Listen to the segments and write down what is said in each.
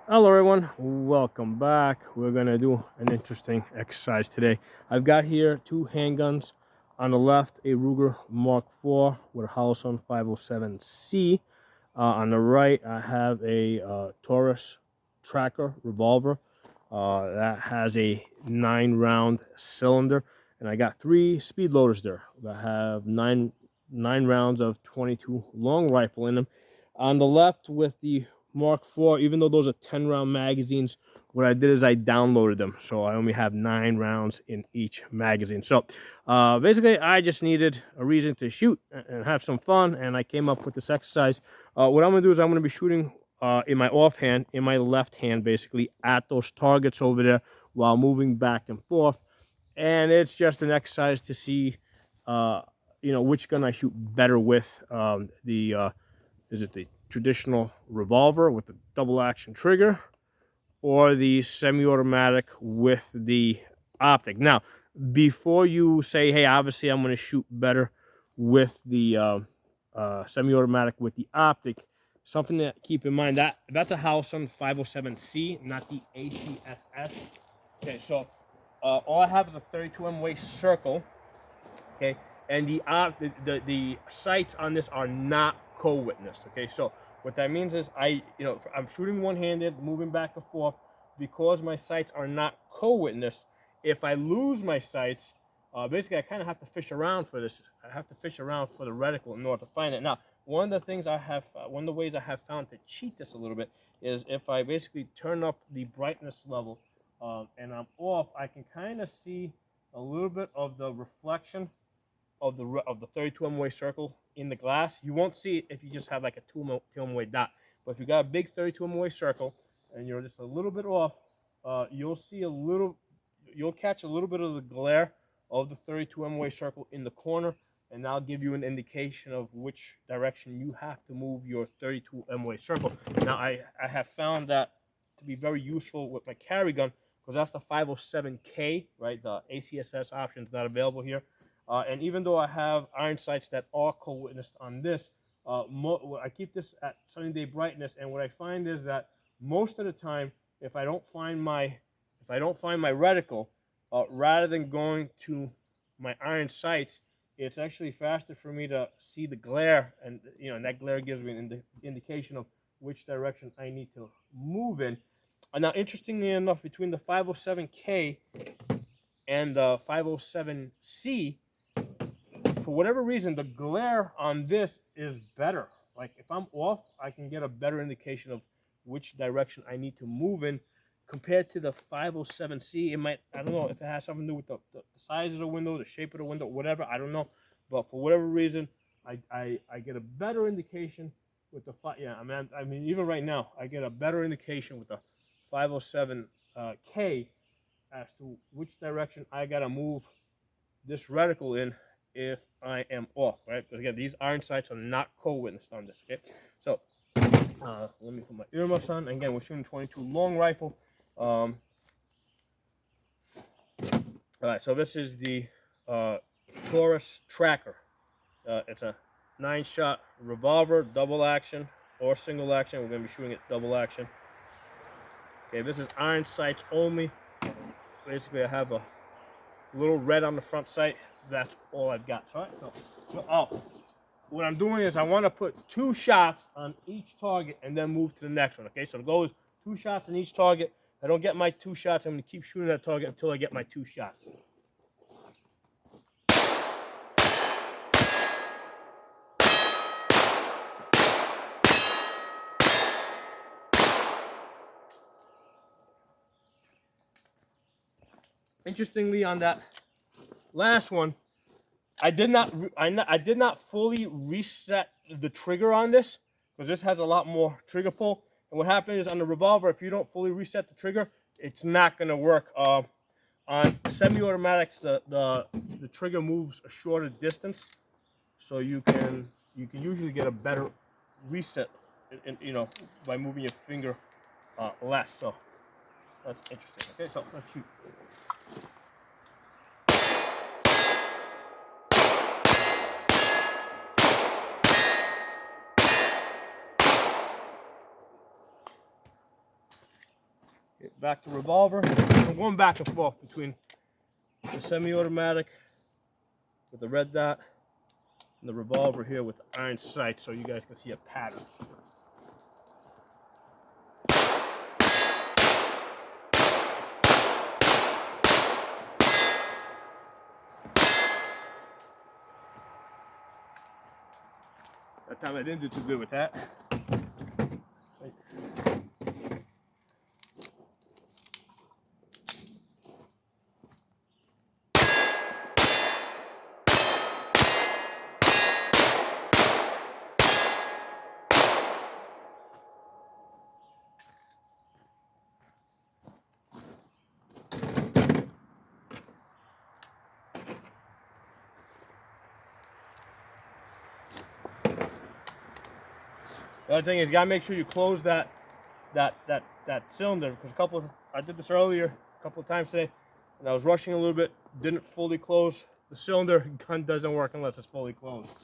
Hello everyone, welcome back. We're gonna do an interesting exercise today. I've got here two handguns. On the left, a Ruger Mark IV with a Holosun 507C. On the right, I have a Taurus Tracker Revolver that has a 9-round cylinder, and I got three speed loaders there that have nine rounds of 22 long rifle in them. On the left, with the Mark IV, even though those are 10-round magazines, what I did is I downloaded them, so I only have 9 rounds in each magazine. So basically, I just needed a reason to shoot and have some fun, and I came up with this exercise. What I'm gonna do is I'm gonna be shooting in my offhand, in my left hand, basically at those targets over there while moving back and forth. And it's just an exercise to see, uh, which gun I shoot better with. Is it the traditional revolver with the double action trigger, or the semi-automatic with the optic? Now, before you say, "Hey, obviously I'm going to shoot better with the semi-automatic with the optic," something to keep in mind that's a Holosun 507C, not the ACSS. Okay, so all I have is a 32 MOA circle. Okay, and the sights on this are not co-witnessed. Okay, so what that means is I'm shooting one-handed, moving back and forth because my sights are not co-witnessed. If I lose my sights, basically I kind of have to fish around for this. I have to fish around for the reticle in order to find it. Now, one of the ways I have found to cheat this a little bit is if I basically turn up the brightness level and I'm off, I can kind of see a little bit of the reflection of the 32 MOA circle in the glass. You won't see it if you just have like a 2 MOA dot. But if you got a big 32 MOA circle and you're just a little bit off, you'll see you'll catch a little bit of the glare of the 32 MOA circle in the corner, and that'll give you an indication of which direction you have to move your 32 MOA circle. Now, I have found that to be very useful with my carry gun because that's the 507K, right? The ACSS option is not available here. And even though I have iron sights that are co-witnessed on this, I keep this at sunny day brightness, and what I find is that most of the time, if I don't find my reticle, rather than going to my iron sights, it's actually faster for me to see the glare, and and that glare gives me an indication of which direction I need to move in. Now, interestingly enough, between the 507K and the 507C, for whatever reason, the glare on this is better. Like if I'm off, I can get a better indication of which direction I need to move in compared to the 507C. I don't know if it has something to do with the size of the window, the shape of the window, whatever. I don't know. But for whatever reason, I get a better indication with the yeah. I mean, even right now, I get a better indication with the 507K as to which direction I gotta move this reticle in if I am off, right? Because again, these iron sights are not co-witnessed on this, okay? So let me put my earmuffs on. Again, we're shooting 22 long rifle. All right, so this is the Taurus Tracker. It's a 9-shot revolver, double action or single action. We're going to be shooting it double action. Okay, this is iron sights only. Basically, I have a little red on the front sight. That's all I've got. All right, so what I'm doing is I want to put 2 shots on each target and then move to the next one. Okay, so the goal is 2 shots on each target. If I don't get my 2 shots, I'm going to keep shooting that target until I get my 2 shots. Interestingly, on that last one, I did not fully reset the trigger on this because this has a lot more trigger pull. And what happens is on the revolver, if you don't fully reset the trigger, it's not going to work. On semi-automatics, the trigger moves a shorter distance, so you can usually get a better reset, by moving your finger less. So that's interesting. Okay, so let's shoot. Get back to Revolver. I'm going back and forth between the semi-automatic with the red dot and the Revolver here with the iron sight, so you guys can see a pattern. That time I didn't do too good with that. The other thing is, you gotta make sure you close that cylinder, because I did this earlier a couple of times today, and I was rushing a little bit, didn't fully close the cylinder. Gun doesn't work unless it's fully closed.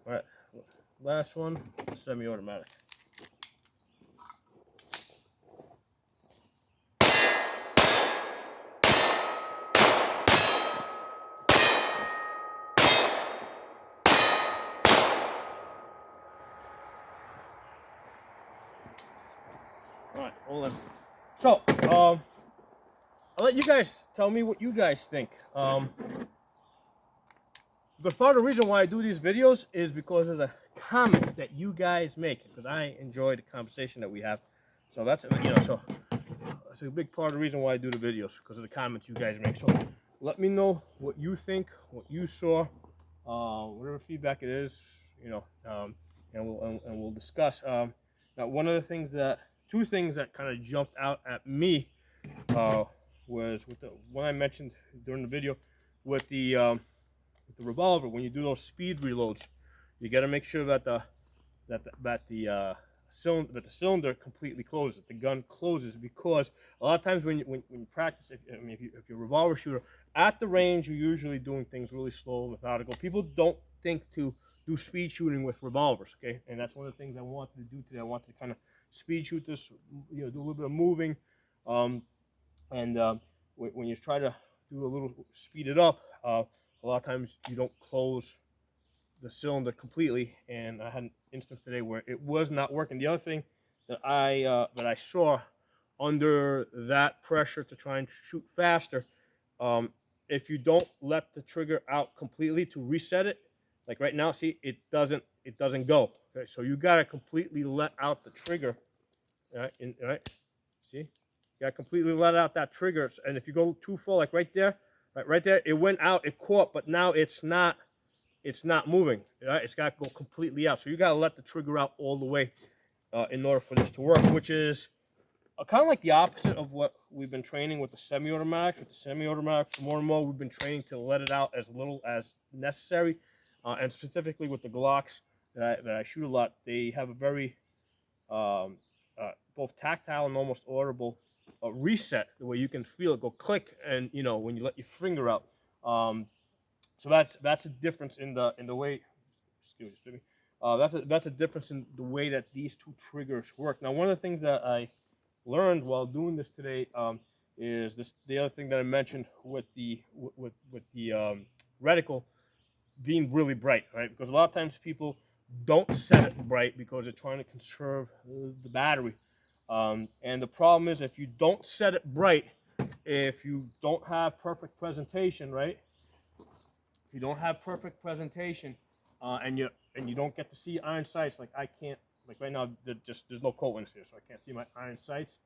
All right, last one, semi-automatic. All right, hold on. So, I'll let you guys tell me what you guys think. But part of the reason why I do these videos is because of the comments that you guys make, because I enjoy the conversation that we have. So that's, so that's a big part of the reason why I do the videos, because of the comments you guys make. So let me know what you think, what you saw, whatever feedback it is, and we'll discuss. Now, two things that kind of jumped out at me was with the one I mentioned during the video with the Revolver. When you do those speed reloads, you got to make sure that the cylinder completely closes, the gun closes, because a lot of times when you practice, if you're a Revolver shooter at the range, you're usually doing things really slow, methodical. People don't think to do speed shooting with revolvers, okay? And that's one of the things I wanted to do today. I wanted to kind of speed shoot this, do a little bit of moving, when you try to do a little speed it up, a lot of times you don't close the cylinder completely, and I had an instance today where it was not working. The other thing that I saw under that pressure to try and shoot faster, if you don't let the trigger out completely to reset it, like right now, see, it doesn't go. Okay, so you gotta completely let out the trigger. All right, see, you gotta completely let out that trigger, and if you go too full, like right there, it went out, it caught, but now it's not moving. Right? It's got to go completely out. So you got to let the trigger out all the way in order for this to work, which is kind of like the opposite of what we've been training with the semi-automatics. With the semi-automatics, more and more we've been training to let it out as little as necessary. And specifically with the Glocks that I shoot a lot, they have a very both tactile and almost audible reset, the way you can feel it go click, and when you let your finger out. So that's a difference in the way. Excuse me. That's a difference in the way that these two triggers work. Now, one of the things that I learned while doing this today is the other thing that I mentioned with the reticle being really bright, right? Because a lot of times people don't set it bright because they're trying to conserve the battery. And the problem is, if you don't set it bright, if you don't have perfect presentation, right? If you don't have perfect presentation, and you don't get to see iron sights, like I can't, like right now, there's no cold winds here, so I can't see my iron sights.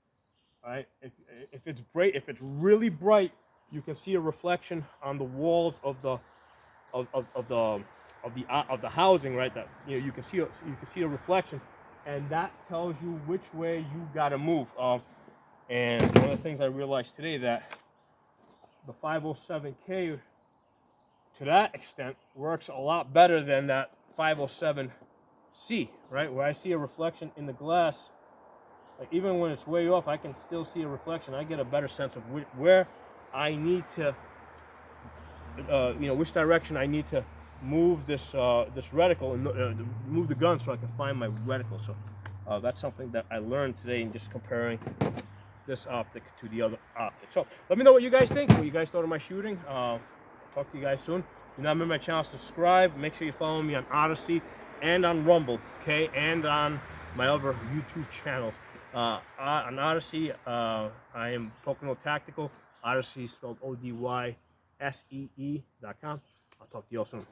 All right, if it's bright, if it's really bright, you can see a reflection on the walls of the housing, right? That you can see a reflection, and that tells you which way you got to move. And one of the things I realized today, that the 507K to that extent works a lot better than that 507C, right? Where I see a reflection in the glass, like even when it's way off, I can still see a reflection. I get a better sense of where I need to, which direction I need to move this this reticle and move the gun so I can find my reticle. So that's something that I learned today in just comparing this optic to the other optic. So let me know what you guys think, what you guys thought of my shooting. Talk to you guys soon. Do not remember my channel, subscribe. Make sure you follow me on Odyssey and on Rumble, okay, and on my other YouTube channels. On Odyssey, I am Pocono Tactical. Odyssey spelled ODYSEE.com. I'll talk to you all soon.